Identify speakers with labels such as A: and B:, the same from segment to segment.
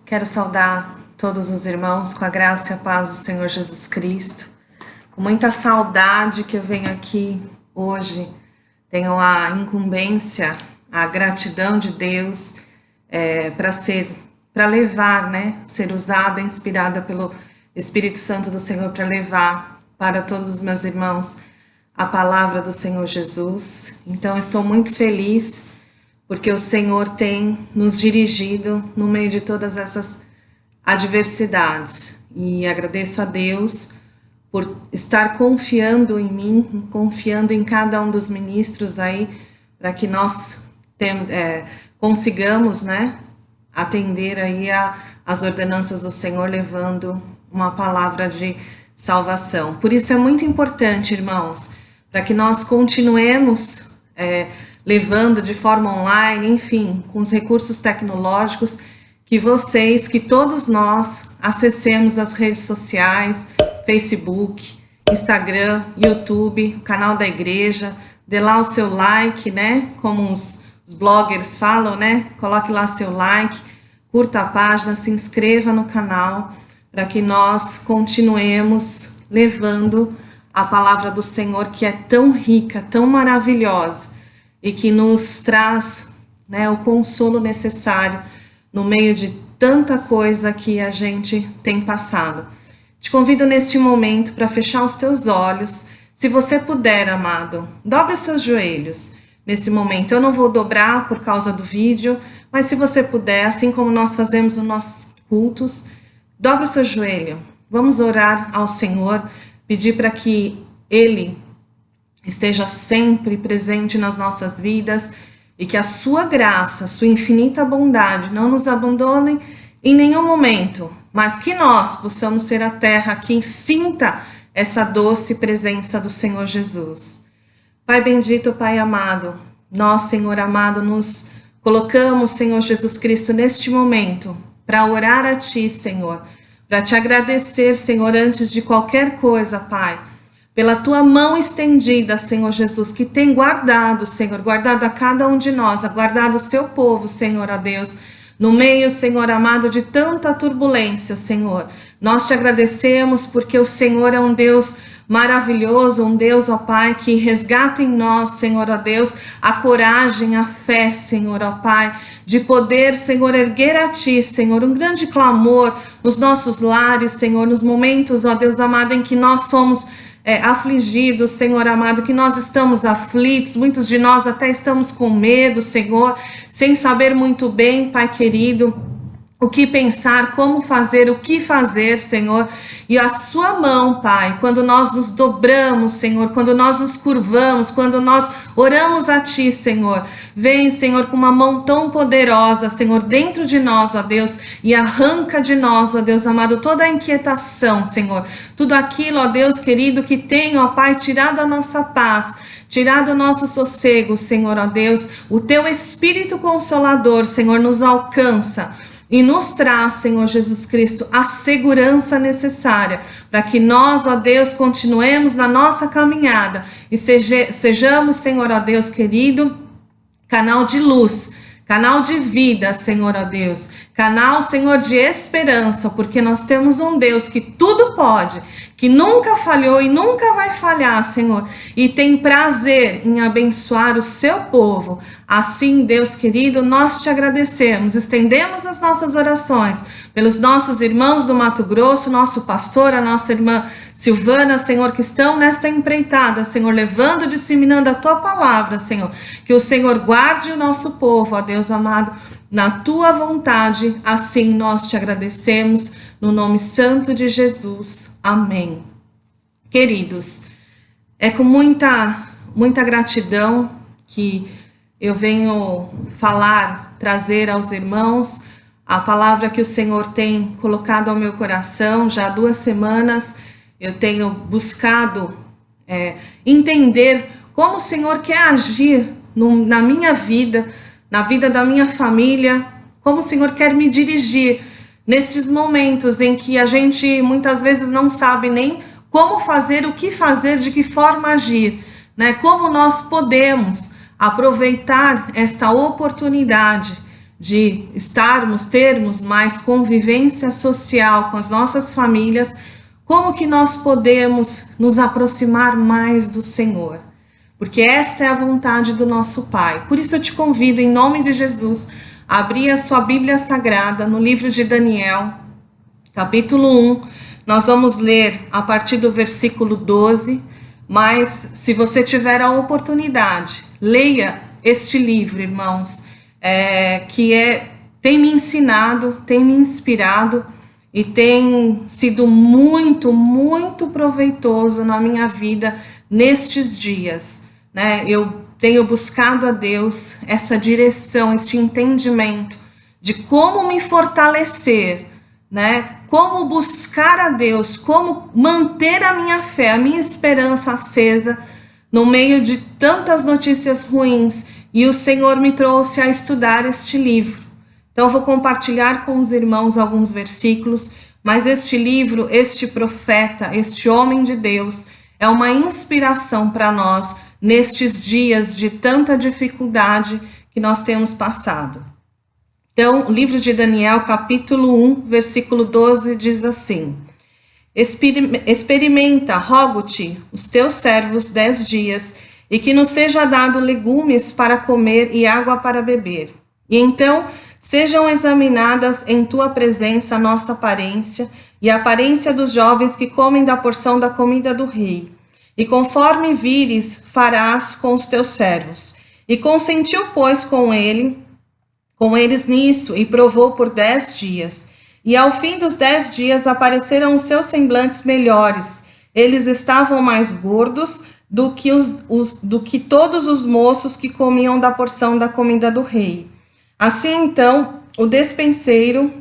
A: Quero saudar todos os irmãos com a graça e a paz do Senhor Jesus Cristo. Com muita saudade que eu venho aqui hoje, tenho a incumbência, a gratidão de Deus para levar, ser usada, inspirada pelo Espírito Santo do Senhor para levar para todos os meus irmãos a palavra do Senhor Jesus. Então, estou muito feliz porque o Senhor tem nos dirigido no meio de todas essas adversidades. E agradeço a Deus por estar confiando em mim, confiando em cada um dos ministros aí, para que nós consigamos, atender aí as ordenanças do Senhor, levando uma palavra de salvação. Por isso é muito importante, irmãos, para que nós continuemos levando de forma online, enfim, com os recursos tecnológicos, que todos nós acessemos as redes sociais, Facebook, Instagram, YouTube, canal da igreja, dê lá o seu like, como os bloggers falam, coloque lá seu like, curta a página, se inscreva no canal, para que nós continuemos levando a palavra do Senhor, que é tão rica, tão maravilhosa, e que nos traz o consolo necessário no meio de tanta coisa que a gente tem passado. Te convido neste momento para fechar os teus olhos. Se você puder, amado, dobre os seus joelhos nesse momento. Eu não vou dobrar por causa do vídeo, mas se você puder, assim como nós fazemos nos nossos cultos, dobre o seu joelho. Vamos orar ao Senhor, pedir para que Ele esteja sempre presente nas nossas vidas e que a sua graça, a sua infinita bondade não nos abandone em nenhum momento, mas que nós possamos ser a terra que sinta essa doce presença do Senhor Jesus. Pai bendito, Pai amado, nós, Senhor amado, nos colocamos, Senhor Jesus Cristo, neste momento para orar a Ti, Senhor, para Te agradecer, Senhor, antes de qualquer coisa, Pai, pela Tua mão estendida, Senhor Jesus, que tem guardado, Senhor, guardado a cada um de nós, guardado o Seu povo, Senhor, ó Deus, no meio, Senhor amado, de tanta turbulência, Senhor. Nós Te agradecemos porque o Senhor é um Deus maravilhoso, um Deus, ó Pai, que resgata em nós, Senhor, ó Deus, a coragem, a fé, Senhor, ó Pai, de poder, Senhor, erguer a Ti, Senhor, um grande clamor nos nossos lares, Senhor, nos momentos, ó Deus amado, em que nós somos afligidos, Senhor amado, que nós estamos aflitos, muitos de nós até estamos com medo, Senhor, sem saber muito bem, Pai querido, o que pensar, como fazer, o que fazer, Senhor, e a Sua mão, Pai, quando nós nos dobramos, Senhor, quando nós nos curvamos, quando nós oramos a Ti, Senhor, vem, Senhor, com uma mão tão poderosa, Senhor, dentro de nós, ó Deus, e arranca de nós, ó Deus amado, toda a inquietação, Senhor, tudo aquilo, ó Deus querido, que tem, ó Pai, tirado a nossa paz, tirado o nosso sossego, Senhor, ó Deus, o Teu Espírito Consolador, Senhor, nos alcança, e nos traz, Senhor Jesus Cristo, a segurança necessária para que nós, ó Deus, continuemos na nossa caminhada e sejamos, Senhor, ó Deus querido, canal de luz, canal de vida, Senhor, ó Deus, canal, Senhor, de esperança, porque nós temos um Deus que tudo pode, que nunca falhou e nunca vai falhar, Senhor, e tem prazer em abençoar o Seu povo. Assim, Deus querido, nós Te agradecemos, estendemos as nossas orações pelos nossos irmãos do Mato Grosso, nosso pastor, a nossa irmã Silvana, Senhor, que estão nesta empreitada, Senhor, levando, disseminando a Tua palavra, Senhor, que o Senhor guarde o nosso povo, ó Deus amado, na Tua vontade. Assim nós Te agradecemos, no nome santo de Jesus. Amém. Queridos, é com muita gratidão que eu venho trazer aos irmãos a palavra que o Senhor tem colocado ao meu coração. Já há 2 semanas eu tenho buscado entender como o Senhor quer agir na minha vida, na vida da minha família, como o Senhor quer me dirigir nesses momentos em que a gente muitas vezes não sabe nem como fazer, o que fazer, de que forma agir, como nós podemos aproveitar esta oportunidade de termos mais convivência social com as nossas famílias, como que nós podemos nos aproximar mais do Senhor? Porque esta é a vontade do nosso Pai. Por isso eu te convido, em nome de Jesus, a abrir a sua Bíblia Sagrada no livro de Daniel, capítulo 1. Nós vamos ler a partir do versículo 12, mas se você tiver a oportunidade, leia este livro, irmãos, tem me ensinado, tem me inspirado e tem sido muito, muito proveitoso na minha vida nestes dias, né? Eu tenho buscado a Deus essa direção, este entendimento de como me fortalecer, né? Como buscar a Deus, como manter a minha fé, a minha esperança acesa no meio de tantas notícias ruins. E o Senhor me trouxe a estudar este livro. Então eu vou compartilhar com os irmãos alguns versículos, mas este livro, este profeta, este homem de Deus, é uma inspiração para nós nestes dias de tanta dificuldade que nós temos passado. Então, o livro de Daniel, capítulo 1, versículo 12, diz assim: Experimenta, rogo-te, os teus servos 10 dias, e que nos seja dado legumes para comer e água para beber. E então sejam examinadas em tua presença a nossa aparência e a aparência dos jovens que comem da porção da comida do rei. E conforme vires, farás com os teus servos. E consentiu, pois, com eles nisso, e provou por 10 dias. E ao fim dos 10 dias apareceram os seus semblantes melhores. Eles estavam mais gordos do que todos os moços que comiam da porção da comida do rei. Assim, então, o despenseiro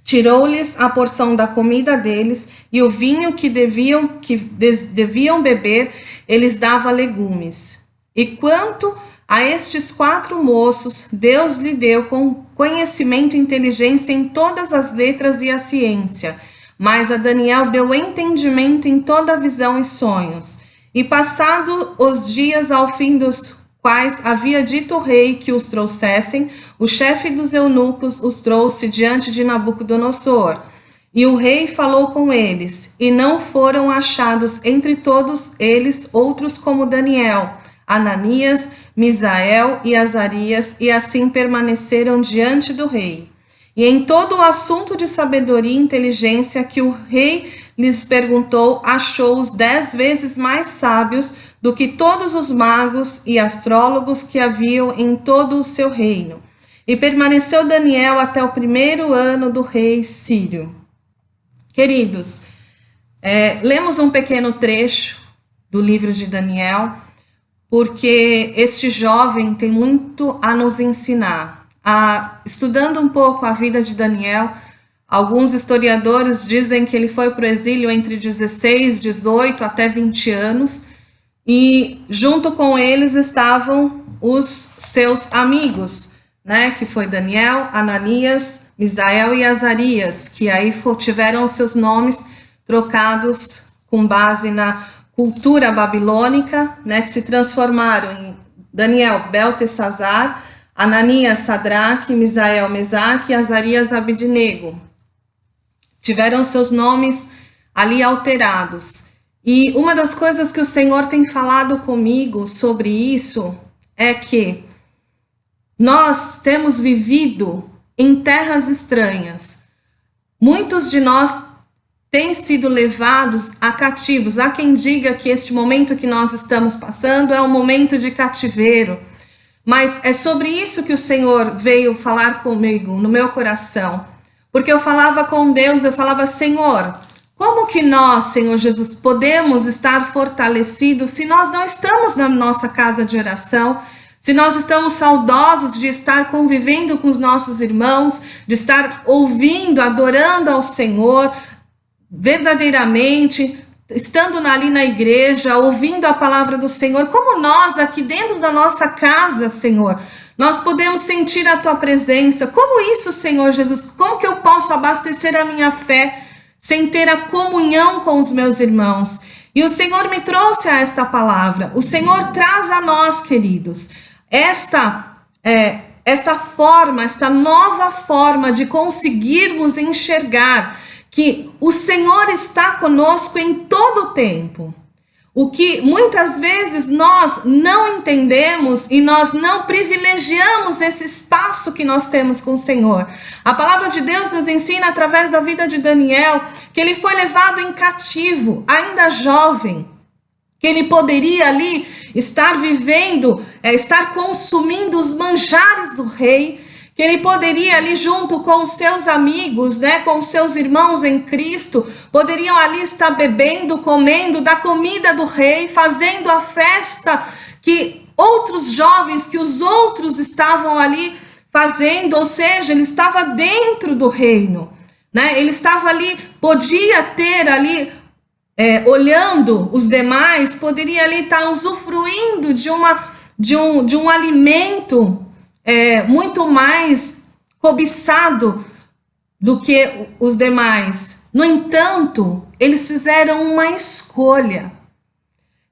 A: tirou-lhes a porção da comida deles, e o vinho que deviam beber, eles dava legumes. E quanto a estes 4 moços, Deus lhe deu com conhecimento e inteligência em todas as letras e a ciência. Mas a Daniel deu entendimento em toda a visão e sonhos. E passado os dias ao fim dos quais havia dito o rei que os trouxessem, o chefe dos eunucos os trouxe diante de Nabucodonosor. E o rei falou com eles, e não foram achados entre todos eles outros como Daniel, Ananias, Misael e Azarias, e assim permaneceram diante do rei. E em todo o assunto de sabedoria e inteligência que o rei lhes perguntou, achou-os 10 vezes mais sábios do que todos os magos e astrólogos que haviam em todo o seu reino. E permaneceu Daniel até o 1º ano do rei Sírio. Queridos, lemos um pequeno trecho do livro de Daniel, porque este jovem tem muito a nos ensinar. Estudando um pouco a vida de Daniel, alguns historiadores dizem que ele foi para o exílio entre 16, 18 até 20 anos, e junto com eles estavam os seus amigos, né, que foi Daniel, Ananias, Misael e Azarias, que aí tiveram os seus nomes trocados com base na cultura babilônica, né, que se transformaram em Daniel, Beltesazar, Ananias, Sadraque, Misael, Mesaque e Azarias, Abidnego. Tiveram seus nomes ali alterados. E uma das coisas que o Senhor tem falado comigo sobre isso é que nós temos vivido em terras estranhas. Muitos de nós têm sido levados a cativos. Há quem diga que este momento que nós estamos passando é um momento de cativeiro. Mas é sobre isso que o Senhor veio falar comigo, no meu coração. Porque eu falava com Deus, eu falava, Senhor, como que nós, Senhor Jesus, podemos estar fortalecidos se nós não estamos na nossa casa de oração, se nós estamos saudosos de estar convivendo com os nossos irmãos, de estar ouvindo, adorando ao Senhor, verdadeiramente, estando ali na igreja, ouvindo a palavra do Senhor, como nós aqui dentro da nossa casa, Senhor, nós podemos sentir a Tua presença. Como isso, Senhor Jesus? Como que eu posso abastecer a minha fé sem ter a comunhão com os meus irmãos? E o Senhor me trouxe a esta palavra. O Senhor traz a nós, queridos, esta nova forma de conseguirmos enxergar que o Senhor está conosco em todo o tempo. O que muitas vezes nós não entendemos e nós não privilegiamos esse espaço que nós temos com o Senhor. A palavra de Deus nos ensina através da vida de Daniel que ele foi levado em cativo, ainda jovem, que ele poderia ali estar vivendo, estar consumindo os manjares do rei, que ele poderia ali junto com os seus amigos, né, com os seus irmãos em Cristo, poderiam ali estar bebendo, comendo da comida do rei, fazendo a festa que outros jovens, que os outros estavam ali fazendo, ou seja, ele estava dentro do reino, né, ele estava ali, podia ter ali, olhando os demais, poderia ali estar usufruindo de um alimento muito mais cobiçado do que os demais. No entanto, eles fizeram uma escolha.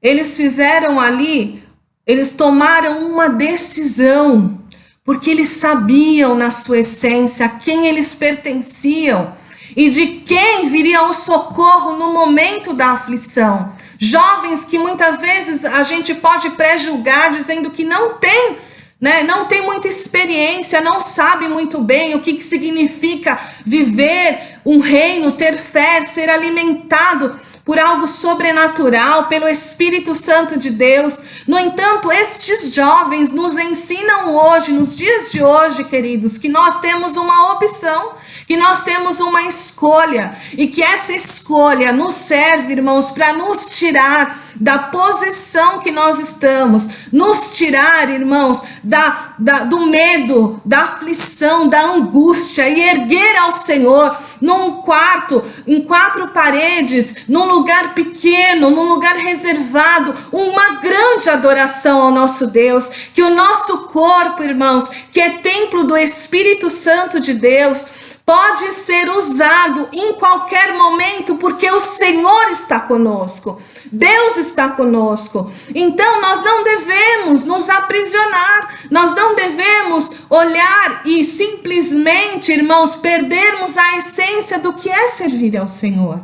A: Eles fizeram ali, eles tomaram uma decisão, porque eles sabiam na sua essência a quem eles pertenciam e de quem viria o socorro no momento da aflição. Jovens que muitas vezes a gente pode pré-julgar dizendo que não tem, né, não tem muita experiência, não sabe muito bem o que significa viver um reino, ter fé, ser alimentado por algo sobrenatural, pelo Espírito Santo de Deus. No entanto, estes jovens nos ensinam hoje, nos dias de hoje, queridos, que nós temos uma opção, que nós temos uma escolha, e que essa escolha nos serve, irmãos, para nos tirar da posição que nós estamos, nos tirar, irmãos, do medo, da aflição, da angústia, e erguer ao Senhor num quarto, em 4 paredes, num lugar pequeno, num lugar reservado, uma grande adoração ao nosso Deus, que o nosso corpo, irmãos, que é templo do Espírito Santo de Deus, pode ser usado em qualquer momento, porque o Senhor está conosco. Deus está conosco. Então nós não devemos nos aprisionar, nós não devemos olhar e simplesmente, irmãos, perdermos a essência do que é servir ao Senhor.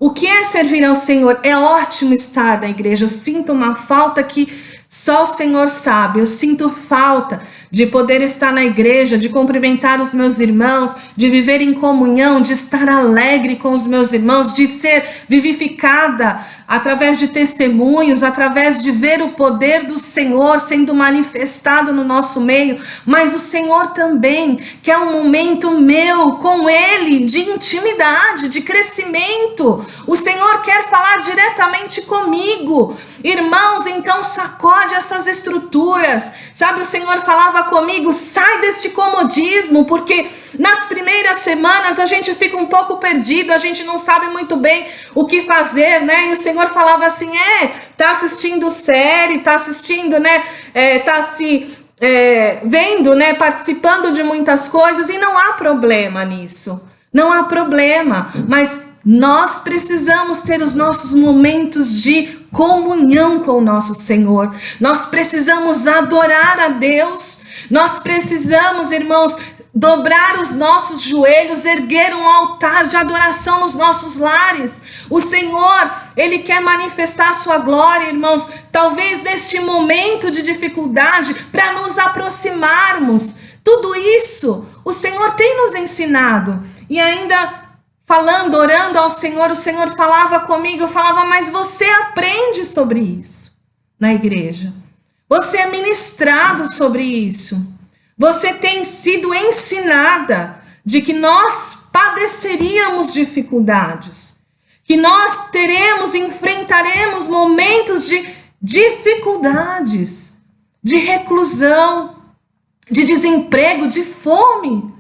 A: O que é servir ao Senhor? É ótimo estar na igreja. Eu sinto uma falta que só o Senhor sabe. Eu sinto falta de poder estar na igreja, de cumprimentar os meus irmãos, de viver em comunhão, de estar alegre com os meus irmãos, de ser vivificada através de testemunhos, através de ver o poder do Senhor sendo manifestado no nosso meio. Mas o Senhor também quer um momento meu com Ele, de intimidade, de crescimento. O Senhor quer falar diretamente comigo. Irmãos, então sacode essas estruturas. Sabe, o Senhor falava comigo, sai deste comodismo, porque nas primeiras semanas a gente fica um pouco perdido, a gente não sabe muito bem o que fazer, né? E o Senhor falava assim, tá assistindo série, tá assistindo, né? Tá se vendo, né? Participando de muitas coisas, e não há problema nisso, não há problema, mas nós precisamos ter os nossos momentos de comunhão com o nosso Senhor. Nós precisamos adorar a Deus. Nós precisamos, irmãos, dobrar os nossos joelhos, erguer um altar de adoração nos nossos lares. O Senhor, Ele quer manifestar a sua glória, irmãos, talvez neste momento de dificuldade, para nos aproximarmos. Tudo isso o Senhor tem nos ensinado. E ainda falando, orando ao Senhor, o Senhor falava comigo, eu falava, mas você aprende sobre isso na igreja. Você é ministrado sobre isso. Você tem sido ensinada de que nós padeceríamos dificuldades, que nós enfrentaremos momentos de dificuldades, de reclusão, de desemprego, de fome.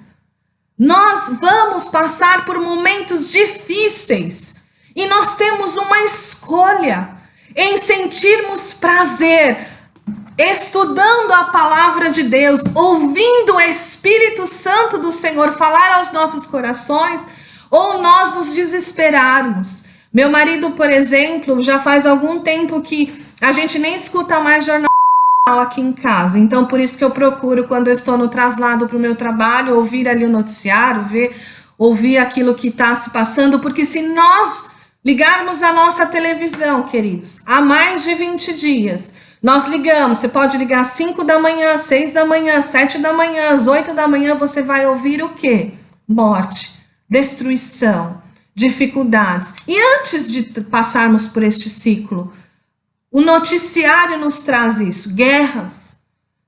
A: Nós vamos passar por momentos difíceis e nós temos uma escolha em sentirmos prazer, estudando a palavra de Deus, ouvindo o Espírito Santo do Senhor falar aos nossos corações, ou nós nos desesperarmos. Meu marido, por exemplo, já faz algum tempo que a gente nem escuta mais jornal aqui em casa. Então, por isso que eu procuro, quando eu estou no traslado para o meu trabalho, ouvir ali o noticiário, ouvir aquilo que está se passando, porque se nós ligarmos a nossa televisão, queridos, há mais de 20 dias, nós ligamos, você pode ligar às 5 da manhã, 6 da manhã, 7 da manhã, às 8 da manhã, você vai ouvir o quê? Morte, destruição, dificuldades. E antes de passarmos por este ciclo, o noticiário nos traz isso: guerras,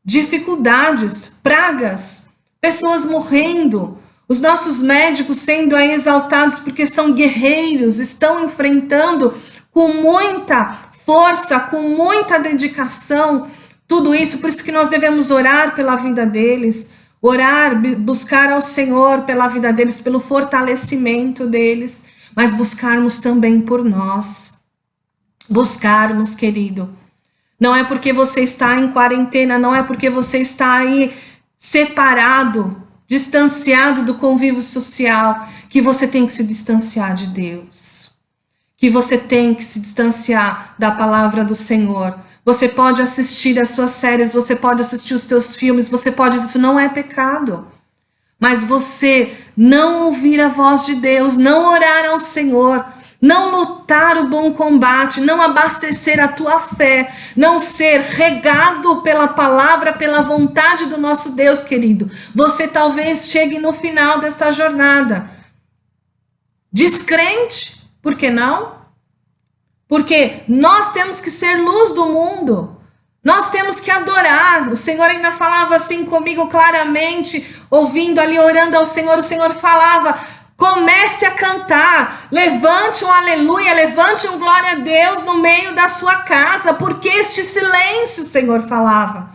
A: dificuldades, pragas, pessoas morrendo, os nossos médicos sendo aí exaltados porque são guerreiros, estão enfrentando com muita força, com muita dedicação, tudo isso. Por isso que nós devemos orar pela vida deles, orar, buscar ao Senhor pela vida deles, pelo fortalecimento deles, mas buscarmos também por nós. Buscarmos, querido. Não é porque você está em quarentena, não é porque você está aí separado, distanciado do convívio social, que você tem que se distanciar de Deus. Que você tem que se distanciar da palavra do Senhor. Você pode assistir as suas séries, você pode assistir os seus filmes, você pode, isso não é pecado. Mas você não ouvir a voz de Deus, não orar ao Senhor, não lutar o bom combate, não abastecer a tua fé, não ser regado pela palavra, pela vontade do nosso Deus, querido. Você talvez chegue no final desta jornada descrente, por que não? Porque nós temos que ser luz do mundo, nós temos que adorar. O Senhor ainda falava assim comigo claramente, ouvindo ali, orando ao Senhor, o Senhor falava: comece a cantar, levante um aleluia, levante um glória a Deus no meio da sua casa. Por que este silêncio, o Senhor falava?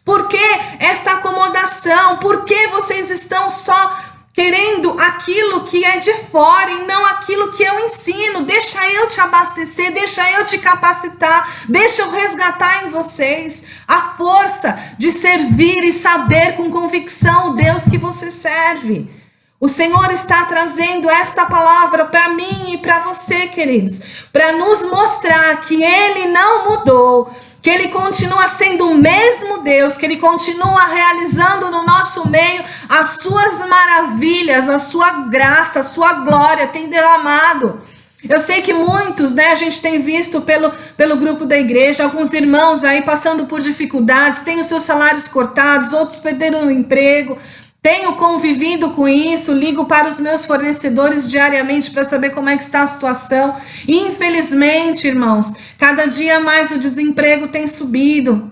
A: Por que esta acomodação? Por que vocês estão só querendo aquilo que é de fora e não aquilo que eu ensino? Deixa eu te abastecer, deixa eu te capacitar, deixa eu resgatar em vocês a força de servir e saber com convicção o Deus que você serve. O Senhor está trazendo esta palavra para mim e para você, queridos, para nos mostrar que Ele não mudou, que Ele continua sendo o mesmo Deus, que Ele continua realizando no nosso meio as suas maravilhas, a sua graça, a sua glória tem derramado. Eu sei que muitos, né, a gente tem visto pelo grupo da igreja, alguns irmãos aí passando por dificuldades, têm os seus salários cortados, outros perderam o emprego. Tenho convivido com isso, ligo para os meus fornecedores diariamente para saber como é que está a situação. E, infelizmente, irmãos, cada dia mais o desemprego tem subido.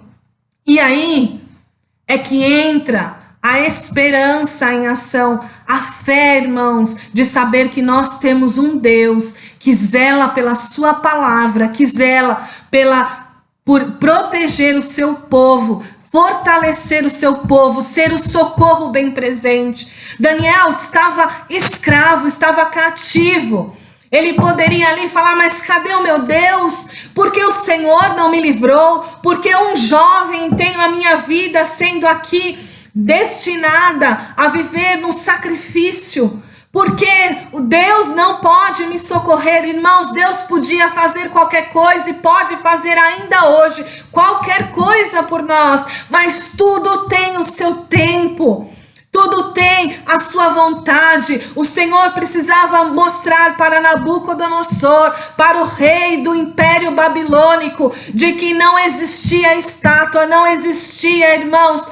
A: E aí é que entra a esperança em ação, a fé, irmãos, de saber que nós temos um Deus que zela pela sua palavra, que zela por proteger o seu povo, fortalecer o seu povo, ser o socorro bem presente. Daniel estava escravo, estava cativo. Ele poderia ali falar: mas cadê o meu Deus? Por que o Senhor não me livrou? Porque um jovem tenho a minha vida sendo aqui destinada a viver no sacrifício. Porque o Deus não pode me socorrer. Irmãos, Deus podia fazer qualquer coisa e pode fazer ainda hoje qualquer coisa por nós, mas tudo tem o seu tempo, tudo tem a sua vontade. O Senhor precisava mostrar para Nabucodonosor, para o rei do Império Babilônico, de que não existia estátua, não existia, irmãos,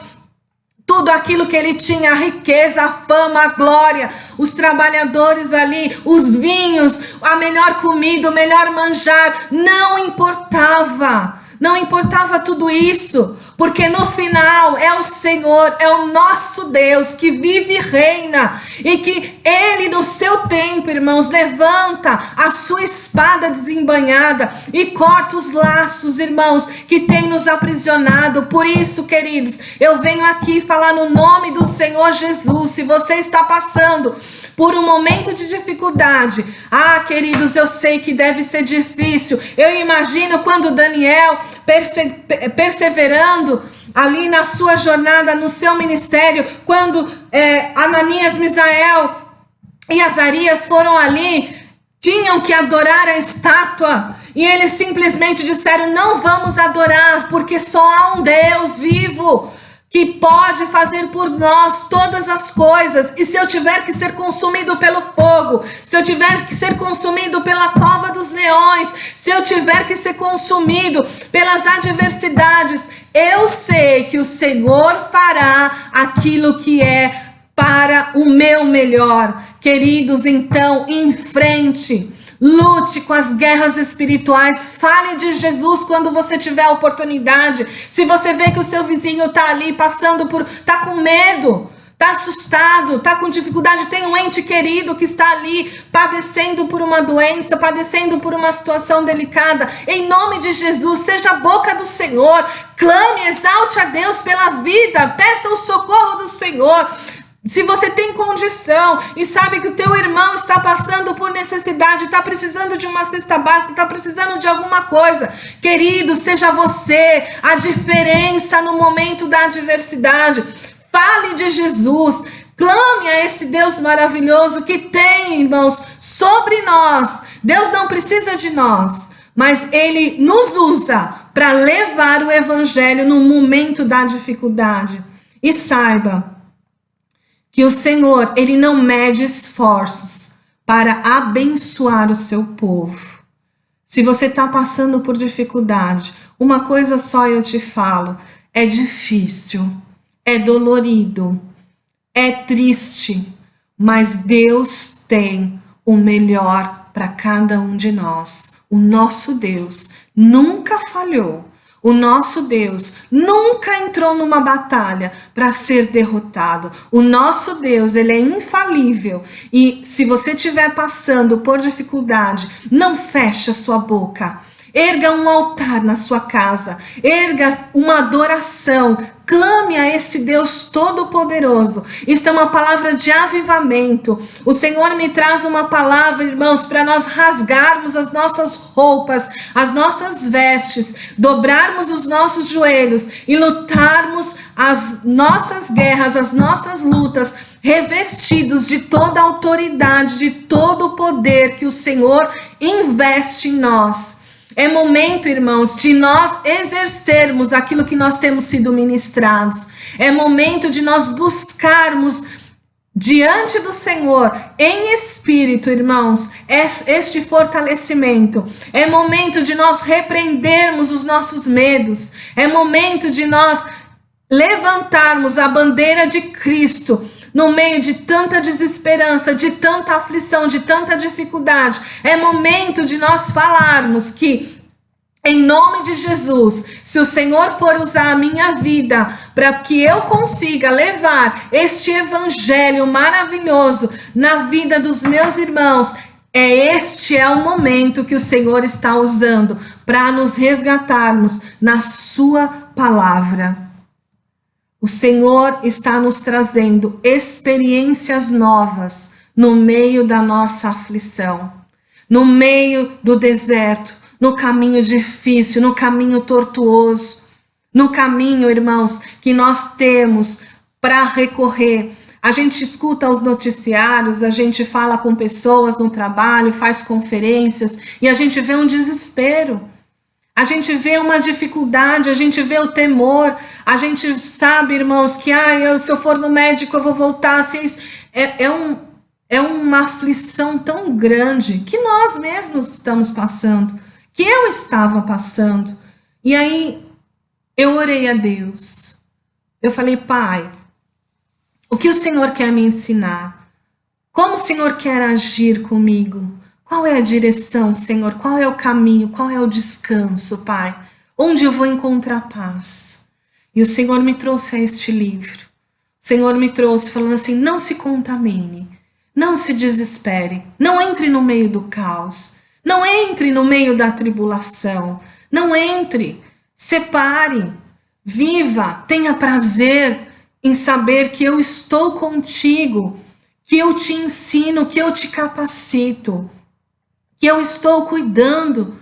A: tudo aquilo que ele tinha, a riqueza, a fama, a glória, os trabalhadores ali, os vinhos, a melhor comida, o melhor manjar, não importava. Não importava tudo isso, porque no final é o Senhor, é o nosso Deus que vive e reina, e que Ele no seu tempo, irmãos, levanta a sua espada desembainhada e corta os laços, irmãos, que tem nos aprisionado. Por isso, queridos, eu venho aqui falar no nome do Senhor Jesus. Se você está passando por um momento de dificuldade, queridos, eu sei que deve ser difícil. Eu imagino quando Daniel, perseverando ali na sua jornada, no seu ministério, quando Ananias, Misael e Azarias foram ali tinham que adorar a estátua, e eles simplesmente disseram: não vamos adorar, porque só há um Deus vivo que pode fazer por nós todas as coisas. E se eu tiver que ser consumido pelo fogo, se eu tiver que ser consumido pela cova dos leões, se eu tiver que ser consumido pelas adversidades, eu sei que o Senhor fará aquilo que é para o meu melhor. Queridos, então, em frente. Lute com as guerras espirituais. Fale de Jesus quando você tiver a oportunidade. Se você vê que o seu vizinho está ali passando por... está com medo, está assustado, está com dificuldade, tem um ente querido que está ali padecendo por uma doença, padecendo por uma situação delicada. Em nome de Jesus, seja a boca do Senhor. Clame, exalte a Deus pela vida. Peça o socorro do Senhor. Se você tem condição e sabe que o teu irmão está passando por necessidade, está precisando de uma cesta básica, está precisando de alguma coisa, querido, seja você a diferença no momento da adversidade. Fale de Jesus, clame a esse Deus maravilhoso que tem, irmãos, sobre nós. Deus não precisa de nós, mas Ele nos usa para levar o evangelho no momento da dificuldade. E saiba que o Senhor, Ele não mede esforços para abençoar o seu povo. Se você está passando por dificuldade, uma coisa só eu te falo: é difícil, é dolorido, é triste, mas Deus tem o melhor para cada um de nós. O nosso Deus nunca falhou. O nosso Deus nunca entrou numa batalha para ser derrotado. O nosso Deus, Ele é infalível. E se você estiver passando por dificuldade, não feche a sua boca. Erga um altar na sua casa. Erga uma adoração. Clame a esse Deus Todo-Poderoso. Isto é uma palavra de avivamento. O Senhor me traz uma palavra, irmãos, para nós rasgarmos as nossas roupas, as nossas vestes, dobrarmos os nossos joelhos e lutarmos as nossas guerras, as nossas lutas, revestidos de toda a autoridade, de todo o poder que o Senhor investe em nós. É momento, irmãos, de nós exercermos aquilo que nós temos sido ministrados. É momento de nós buscarmos diante do Senhor, em espírito, irmãos, este fortalecimento. É momento de nós repreendermos os nossos medos. É momento de nós levantarmos a bandeira de Cristo no meio de tanta desesperança, de tanta aflição, de tanta dificuldade. É momento de nós falarmos que, em nome de Jesus, se o Senhor for usar a minha vida para que eu consiga levar este evangelho maravilhoso na vida dos meus irmãos, este é o momento que o Senhor está usando para nos resgatarmos na sua palavra. O Senhor está nos trazendo experiências novas no meio da nossa aflição, no meio do deserto, no caminho difícil, no caminho tortuoso, no caminho, irmãos, que nós temos para recorrer. A gente escuta os noticiários, a gente fala com pessoas no trabalho, faz conferências e a gente vê um desespero. A gente vê uma dificuldade, a gente vê o temor, a gente sabe, irmãos, que se eu for no médico eu vou voltar. Se isso é uma aflição tão grande que nós mesmos estamos passando, que eu estava passando. E aí eu orei a Deus. Eu falei: Pai, o que o Senhor quer me ensinar? Como o Senhor quer agir comigo? Qual é a direção, Senhor? Qual é o caminho? Qual é o descanso, Pai? Onde eu vou encontrar paz? E o Senhor me trouxe a este livro. O Senhor me trouxe falando assim: não se contamine, não se desespere, não entre no meio do caos, não entre no meio da tribulação, não entre, separe, viva, tenha prazer em saber que eu estou contigo, que eu te ensino, que eu te capacito, que eu estou cuidando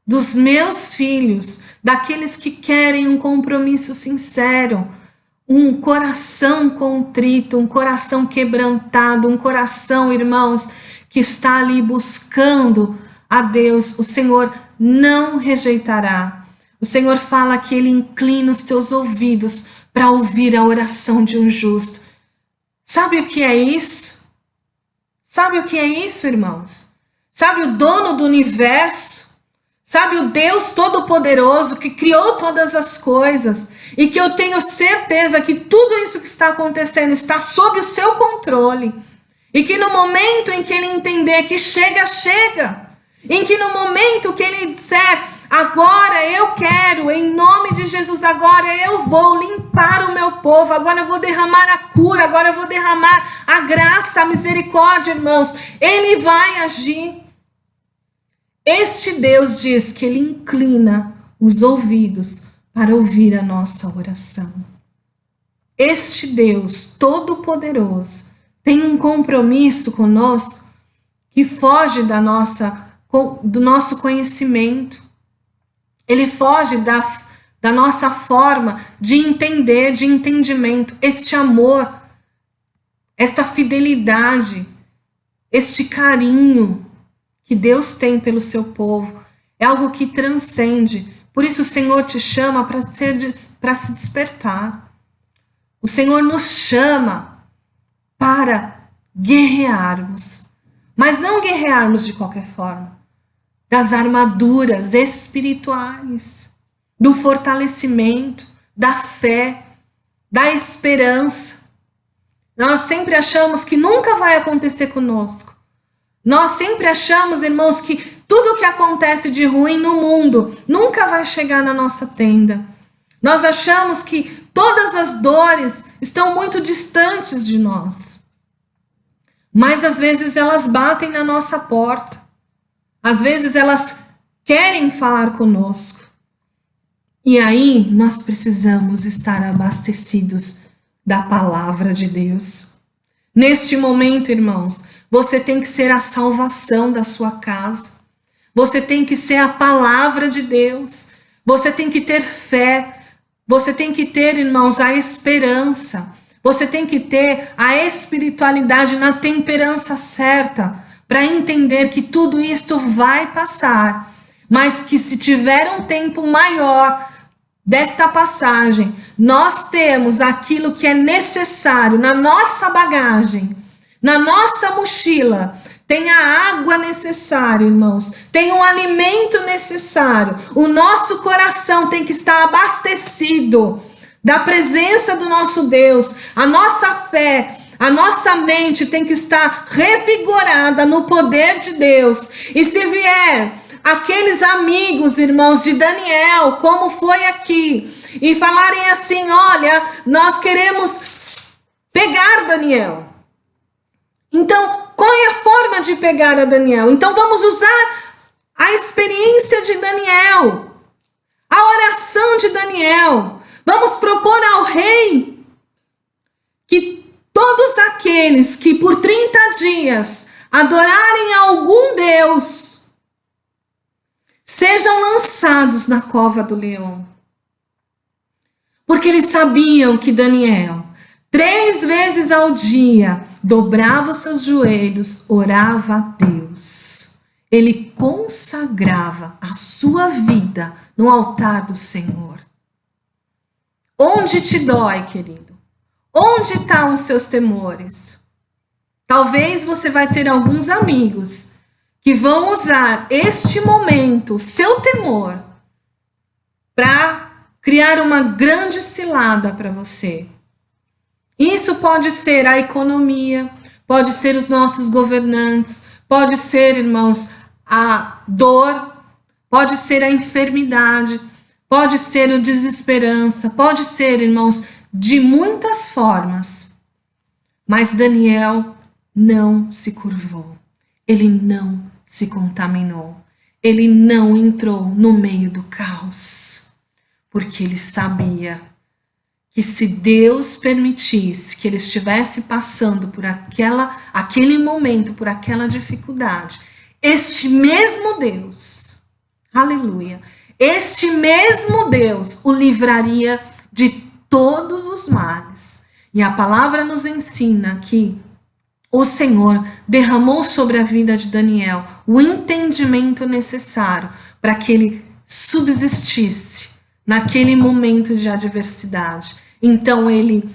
A: dos meus filhos, daqueles que querem um compromisso sincero, um coração contrito, um coração quebrantado, um coração, irmãos, que está ali buscando a Deus, o Senhor não rejeitará. O Senhor fala que Ele inclina os teus ouvidos para ouvir a oração de um justo. Sabe o que é isso? Sabe o que é isso, irmãos? Sabe o dono do universo? Sabe o Deus Todo-Poderoso que criou todas as coisas e que eu tenho certeza que tudo isso que está acontecendo está sob o seu controle e que no momento em que Ele entender que chega, chega, em que no momento que Ele disser agora eu quero, em nome de Jesus, agora eu vou limpar o meu povo, agora eu vou derramar a cura, agora eu vou derramar a graça, a misericórdia, irmãos, Ele vai agir. Este Deus diz que Ele inclina os ouvidos para ouvir a nossa oração. Este Deus Todo-Poderoso tem um compromisso conosco que foge do nosso conhecimento. Ele foge da nossa forma de entender, de entendimento. Este amor, esta fidelidade, este carinho que Deus tem pelo seu povo, é algo que transcende. Por isso o Senhor te chama para se despertar. O Senhor nos chama para guerrearmos, mas não guerrearmos de qualquer forma, das armaduras espirituais, do fortalecimento, da fé, da esperança. Nós sempre achamos que nunca vai acontecer conosco. Nós sempre achamos, irmãos, que tudo o que acontece de ruim no mundo nunca vai chegar na nossa tenda. Nós achamos que todas as dores estão muito distantes de nós. Mas às vezes elas batem na nossa porta. Às vezes elas querem falar conosco. E aí nós precisamos estar abastecidos da palavra de Deus. Neste momento, irmãos, você tem que ser a salvação da sua casa. Você tem que ser a palavra de Deus. Você tem que ter fé. Você tem que ter, irmãos, a esperança. Você tem que ter a espiritualidade na temperança certa para entender que tudo isto vai passar, mas que se tiver um tempo maior desta passagem, nós temos aquilo que é necessário na nossa bagagem, na nossa mochila. Tem a água necessária, irmãos. Tem um alimento necessário. O nosso coração tem que estar abastecido da presença do nosso Deus. A nossa fé, a nossa mente tem que estar revigorada no poder de Deus. E se vier aqueles amigos, irmãos, de Daniel, como foi aqui, e falarem assim, olha, nós queremos pegar Daniel. Então, qual é a forma de pegar a Daniel? Então, vamos usar a experiência de Daniel, a oração de Daniel. Vamos propor ao rei que todos aqueles que por 30 dias adorarem a algum Deus sejam lançados na cova do leão. Porque eles sabiam que Daniel, 3 vezes ao dia, dobrava os seus joelhos, orava a Deus. Ele consagrava a sua vida no altar do Senhor. Onde te dói, querido? Onde estão os seus temores? Talvez você vai ter alguns amigos que vão usar este momento, seu temor, para criar uma grande cilada para você. Isso pode ser a economia, pode ser os nossos governantes, pode ser, irmãos, a dor, pode ser a enfermidade, pode ser a desesperança, pode ser, irmãos, de muitas formas. Mas Daniel não se curvou, ele não se contaminou, ele não entrou no meio do caos, porque ele sabia que se Deus permitisse que ele estivesse passando por aquele momento, por aquela dificuldade, este mesmo Deus, aleluia, este mesmo Deus o livraria de todos os males. E a palavra nos ensina que o Senhor derramou sobre a vida de Daniel o entendimento necessário para que ele subsistisse naquele momento de adversidade. Então ele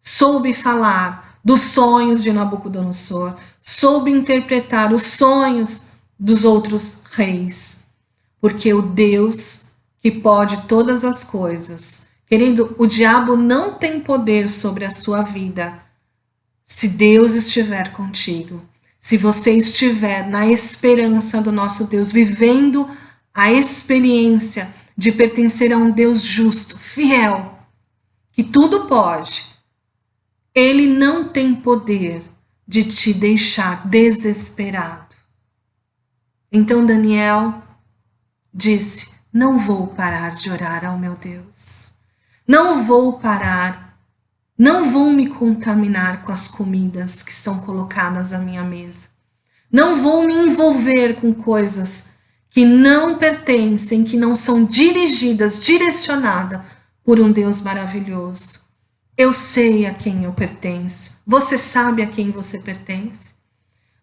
A: soube falar dos sonhos de Nabucodonosor, soube interpretar os sonhos dos outros reis, porque o Deus que pode todas as coisas, querido, o diabo não tem poder sobre a sua vida. Se Deus estiver contigo, se você estiver na esperança do nosso Deus, vivendo a experiência de pertencer a um Deus justo, fiel, que tudo pode, Ele não tem poder de te deixar desesperado. Então Daniel disse: não vou parar de orar ao meu Deus. Não vou parar. Não vou me contaminar com as comidas que são colocadas à minha mesa. Não vou me envolver com coisas que não pertencem, que não são dirigidas, direcionadas por um Deus maravilhoso. Eu sei a quem eu pertenço. Você sabe a quem você pertence?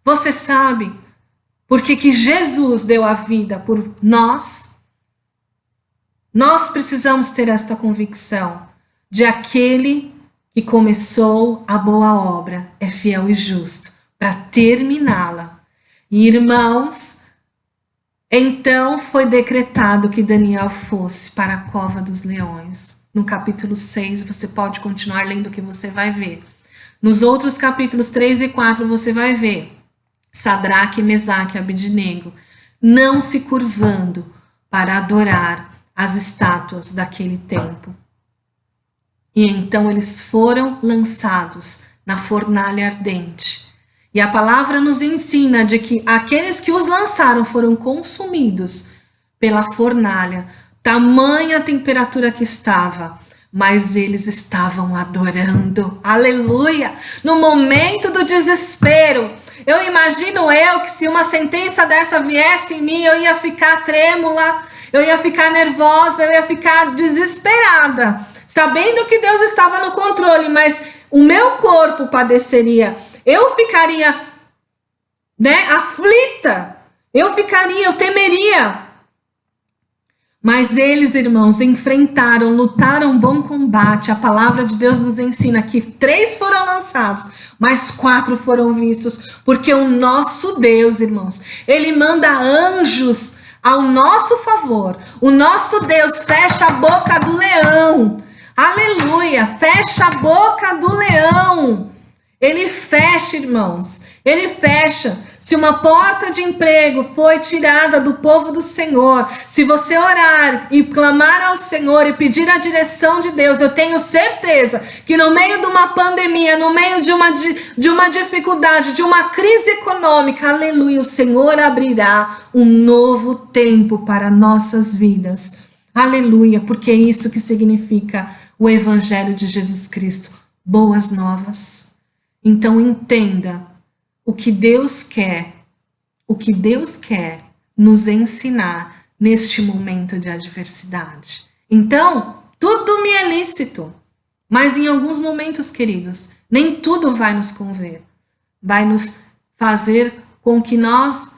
A: Você sabe porque que Jesus deu a vida por nós? Nós precisamos ter esta convicção de aquele que começou a boa obra, é fiel e justo para terminá-la. E irmãos, então foi decretado que Daniel fosse para a cova dos leões. No capítulo 6, você pode continuar lendo que você vai ver. Nos outros capítulos 3 e 4, você vai ver Sadraque, Mesaque e Abednego não se curvando para adorar as estátuas daquele tempo. E então eles foram lançados na fornalha ardente. E a palavra nos ensina de que aqueles que os lançaram foram consumidos pela fornalha, tamanha a temperatura que estava, mas eles estavam adorando. Aleluia! No momento do desespero, eu imagino que se uma sentença dessa viesse em mim, eu ia ficar trêmula, eu ia ficar nervosa, eu ia ficar desesperada, sabendo que Deus estava no controle, mas o meu corpo padeceria, eu ficaria, aflita, eu temeria. Mas eles, irmãos, enfrentaram, lutaram um bom combate. A palavra de Deus nos ensina que 3 foram lançados, mas 4 foram vistos, porque o nosso Deus, irmãos, Ele manda anjos ao nosso favor. O nosso Deus fecha a boca do leão. Aleluia! Fecha a boca do leão. Ele fecha, irmãos. Ele fecha. Se uma porta de emprego foi tirada do povo do Senhor, se você orar e clamar ao Senhor e pedir a direção de Deus, eu tenho certeza que no meio de uma pandemia, no meio de uma dificuldade, de uma crise econômica, aleluia, o Senhor abrirá um novo tempo para nossas vidas. Aleluia, porque é isso que significa o Evangelho de Jesus Cristo. Boas novas. Então entenda o que Deus quer nos ensinar neste momento de adversidade. Então, tudo me é lícito, mas em alguns momentos, queridos, nem tudo vai nos conver. Vai nos fazer com que nós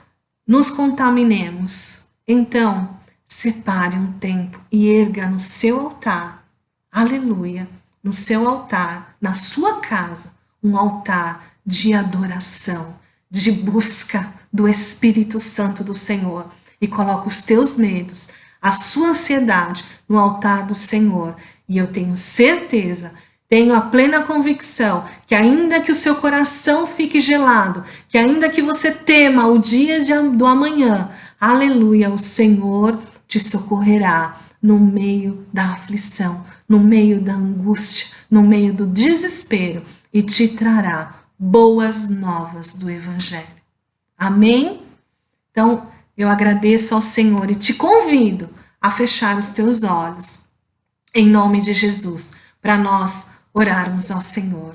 A: nos contaminemos. Então, separe um tempo e erga no seu altar, aleluia, no seu altar, na sua casa, um altar de adoração, de busca do Espírito Santo do Senhor, e coloca os teus medos, a sua ansiedade no altar do Senhor. E eu tenho certeza, tenho a plena convicção que ainda que o seu coração fique gelado, que ainda que você tema o dia do amanhã, aleluia, o Senhor te socorrerá no meio da aflição, no meio da angústia, no meio do desespero, e te trará boas novas do Evangelho. Amém? Então, eu agradeço ao Senhor e te convido a fechar os teus olhos, em nome de Jesus, para nós orarmos ao Senhor.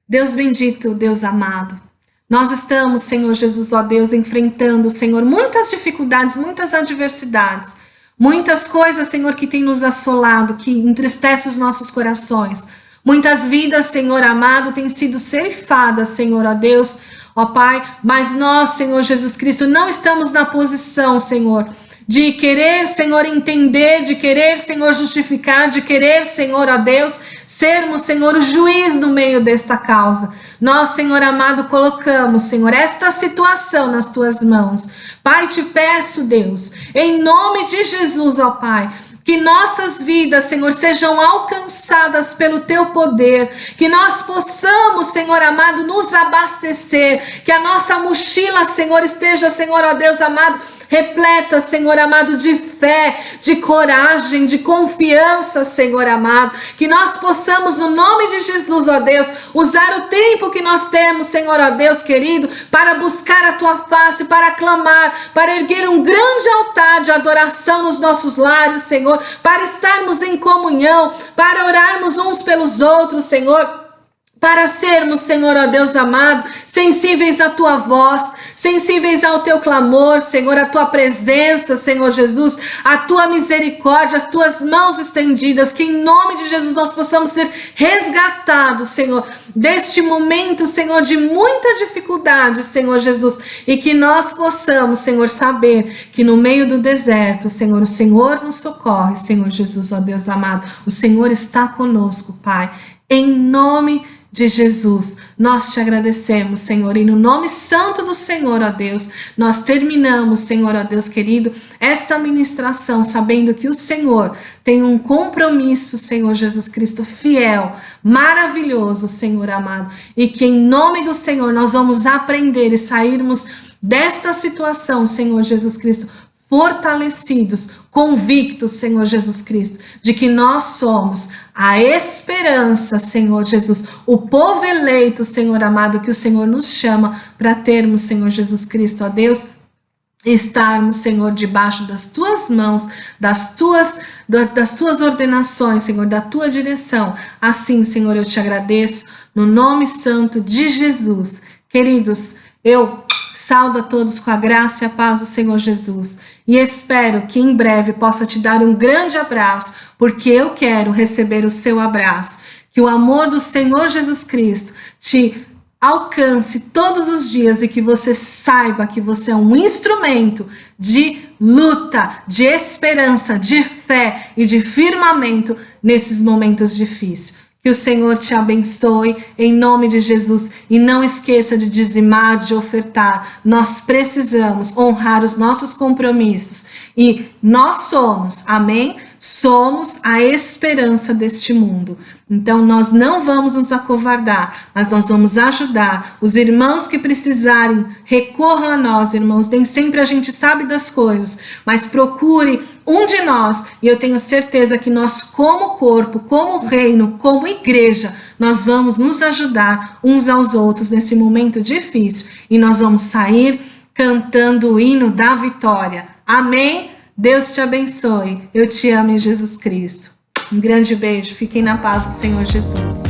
A: Deus bendito, Deus amado, nós estamos, Senhor Jesus, ó Deus, enfrentando, Senhor, muitas dificuldades, muitas adversidades, muitas coisas, Senhor, que tem nos assolado, que entristece os nossos corações. Muitas vidas, Senhor amado, têm sido ceifadas, Senhor, ó Deus, ó Pai, mas nós, Senhor Jesus Cristo, não estamos na posição, Senhor, de querer, Senhor, entender, de querer, Senhor, justificar, de querer, Senhor, ó Deus, sermos, Senhor, o juiz no meio desta causa. Nós, Senhor amado, colocamos, Senhor, esta situação nas tuas mãos. Pai, te peço, Deus, em nome de Jesus, ó Pai, que nossas vidas, Senhor, sejam alcançadas pelo teu poder, que nós possamos, Senhor amado, nos abastecer, que a nossa mochila, Senhor, esteja, Senhor, ó Deus amado, repleta, Senhor amado, de fé, de coragem, de confiança, Senhor amado, que nós possamos, no nome de Jesus, ó Deus, usar o tempo que nós temos, Senhor, ó Deus querido, para buscar a tua face, para clamar, para erguer um grande altar de adoração nos nossos lares, Senhor, para estarmos em comunhão, para orarmos uns pelos outros, Senhor, para sermos, Senhor, ó Deus amado, sensíveis à tua voz, sensíveis ao teu clamor, Senhor, à tua presença, Senhor Jesus, à tua misericórdia, as tuas mãos estendidas, que em nome de Jesus nós possamos ser resgatados, Senhor, deste momento, Senhor, de muita dificuldade, Senhor Jesus, e que nós possamos, Senhor, saber que no meio do deserto, Senhor, o Senhor nos socorre, Senhor Jesus, ó Deus amado, o Senhor está conosco, Pai, em nome de Jesus, nós te agradecemos, Senhor, e no nome santo do Senhor, ó Deus, nós terminamos, Senhor, ó Deus querido, esta ministração, sabendo que o Senhor tem um compromisso, Senhor Jesus Cristo, fiel, maravilhoso, Senhor amado, e que em nome do Senhor nós vamos aprender e sairmos desta situação, Senhor Jesus Cristo, fortalecidos, convictos, Senhor Jesus Cristo, de que nós somos a esperança, Senhor Jesus, o povo eleito, Senhor amado, que o Senhor nos chama para termos, Senhor Jesus Cristo, ó Deus, estarmos, Senhor, debaixo das tuas mãos, das tuas ordenações, Senhor, da tua direção. Assim, Senhor, eu te agradeço, no nome santo de Jesus. Queridos, eu saudo a todos com a graça e a paz do Senhor Jesus. E espero que em breve possa te dar um grande abraço, porque eu quero receber o seu abraço. Que o amor do Senhor Jesus Cristo te alcance todos os dias e que você saiba que você é um instrumento de luta, de esperança, de fé e de firmamento nesses momentos difíceis. Que o Senhor te abençoe em nome de Jesus e não esqueça de dizimar, de ofertar. Nós precisamos honrar os nossos compromissos e nós somos, amém? Somos a esperança deste mundo. Então nós não vamos nos acovardar, mas nós vamos ajudar os irmãos que precisarem. Recorram a nós, irmãos. Nem sempre a gente sabe das coisas, mas procure um de nós, e eu tenho certeza que nós, como corpo, como reino, como igreja, nós vamos nos ajudar uns aos outros nesse momento difícil, e nós vamos sair cantando o hino da vitória. Amém? Deus te abençoe. Eu te amo em Jesus Cristo. Um grande beijo. Fiquem na paz do Senhor Jesus.